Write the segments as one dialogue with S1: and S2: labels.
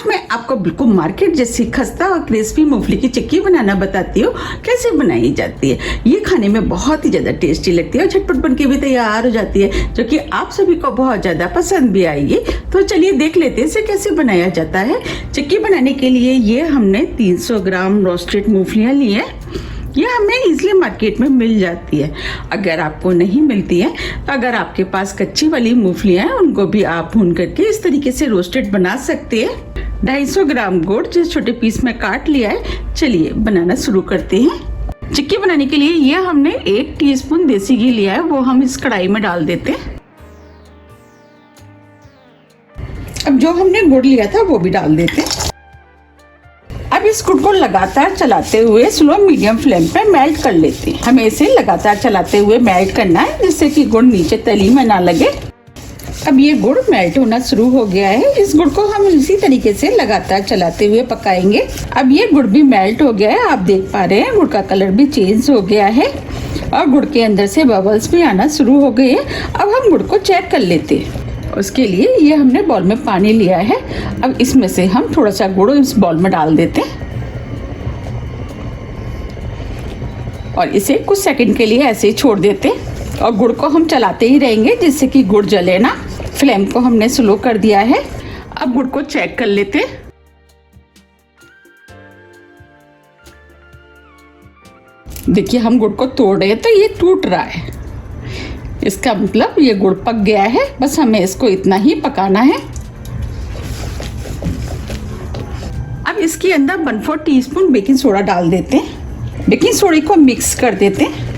S1: आज मैं आपको बिल्कुल मार्केट जैसी खस्ता और क्रिस्पी मूंगफली की चिक्की बनाना बताती हूँ कैसे बनाई जाती है। ये खाने में बहुत ही ज़्यादा टेस्टी लगती है और झटपट बन के भी तैयार हो जाती है, जो कि आप सभी को बहुत ज़्यादा पसंद भी आएगी। तो चलिए देख लेते हैं इसे कैसे बनाया जाता है। चिक्की बनाने के लिए ये हमने 300 ग्राम रोस्टेड मूंगफलियाँ ली है। ये हमें इजीली मार्केट में मिल जाती है। अगर आपको नहीं मिलती है तो अगर आपके पास कच्ची वाली मूंगफलियाँ हैं उनको भी आप भून करके इस तरीके से रोस्टेड बना सकते हैं। 250 ग्राम गुड़ जिस छोटे पीस में काट लिया है। चलिए बनाना शुरू करते हैं। चिक्की बनाने के लिए ये हमने 1 टीस्पून देसी घी लिया है, वो हम इस कढ़ाई में डाल देते हैं। अब जो हमने गुड़ लिया था वो भी डाल देते हैं। अब इस गुड़ को लगातार चलाते हुए स्लो मीडियम फ्लेम पे मेल्ट कर लेते हैं। हमें इसे लगातार चलाते हुए मेल्ट करना है जिससे कि गुड़ नीचे तली में ना लगे। अब ये गुड़ मेल्ट होना शुरू हो गया है। इस गुड़ को हम इसी तरीके से लगातार चलाते हुए पकाएंगे। अब ये गुड़ भी मेल्ट हो गया है, आप देख पा रहे हैं गुड़ का कलर भी चेंज हो गया है और गुड़ के अंदर से बबल्स भी आना शुरू हो गए हैं। अब हम गुड़ को चेक कर लेते हैं। उसके लिए ये हमने बॉल में पानी लिया है। अब इसमें से हम थोड़ा सा गुड़ इस बॉल में डाल देते हैं और इसे कुछ सेकंड के लिए ऐसे ही छोड़ देते हैं और गुड़ को हम चलाते ही रहेंगे जिससे कि गुड़ जले ना। फ्लेम को हमने स्लो कर दिया है। अब गुड़ को चेक कर लेते हैं। देखिए हम गुड़ को तोड़ रहे हैं तो ये टूट रहा है, इसका मतलब ये गुड़ पक गया है। बस हमें इसको इतना ही पकाना है। अब इसके अंदर 1/4 टीस्पून बेकिंग सोडा डाल देते हैं। बेकिंग सोडे को मिक्स कर देते हैं।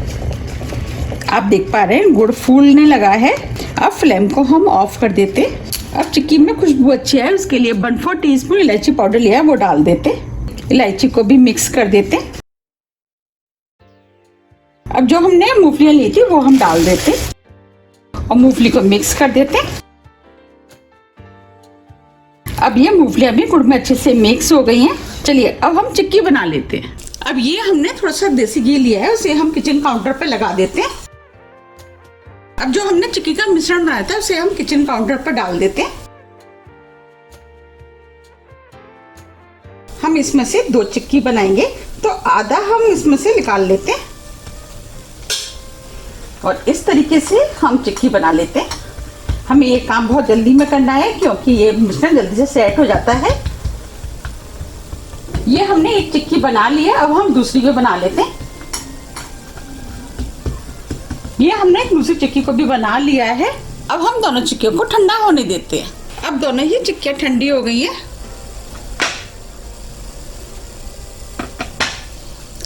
S1: आप देख पा रहे हैं गुड़ फूलने लगा है। अब फ्लेम को हम ऑफ कर देते हैं। अब चिक्की में खुशबू अच्छी है उसके लिए 1/4 टीस्पून इलायची पाउडर लिया है, वो डाल देते हैं। इलायची को भी मिक्स कर देते हैं। अब जो हमने मूंगफलियां ली थी वो हम डाल देते हैं और मूंगफली को मिक्स कर देते हैं। अब ये मूंगफलियां भी गुड़ में अच्छे से मिक्स हो गई हैं। चलिए अब हम चिक्की बना लेते हैं। अब ये हमने थोड़ा सा देसी घी लिया है, उसे हम किचन काउंटर पे लगा देते हैं। अब जो हमने चिक्की का मिश्रण बनाया था उसे हम किचन काउंटर पर डाल देते हैं। हम इसमें से 2 चिक्की बनाएंगे तो आधा हम इसमें से निकाल लेते हैं और इस तरीके से हम चिक्की बना लेते हैं। हमें ये काम बहुत जल्दी में करना है क्योंकि ये मिश्रण जल्दी से सेट हो जाता है। ये हमने एक चिक्की बना ली है, अब हम दूसरी भी बना लेते हैं। ये हमने दूसरी चिक्की को भी बना लिया है। अब हम दोनों चिक्कियों को ठंडा होने देते हैं। अब दोनों ही चिक्कियां ठंडी हो गई हैं।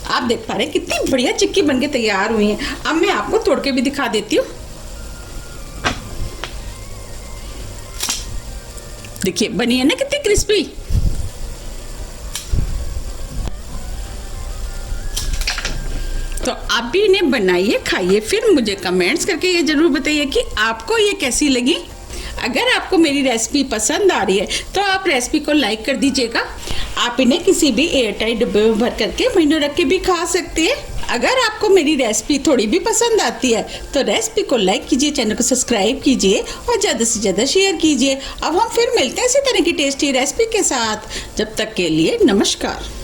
S1: आप देख पा रहे हैं कितनी बढ़िया चिक्की बनके तैयार हुई है। अब मैं आपको तोड़ के भी दिखा देती हूँ। देखिए बनी है ना कितनी क्रिस्पी। तो आप भी इन्हें बनाइए, खाइए, फिर मुझे कमेंट्स करके ये जरूर बताइए कि आपको ये कैसी लगी। अगर आपको मेरी रेसिपी पसंद आ रही है तो आप रेसिपी को लाइक कर दीजिएगा। आप इन्हें किसी भी एयरटाइट डब्बे में भर करके महीनों रख के भी खा सकते हैं। अगर आपको मेरी रेसिपी थोड़ी भी पसंद आती है तो रेसिपी को लाइक कीजिए, चैनल को सब्सक्राइब कीजिए और ज़्यादा से ज़्यादा शेयर कीजिए। अब हम फिर मिलते हैं इसी तरह की टेस्टी रेसिपी के साथ। जब तक के लिए नमस्कार।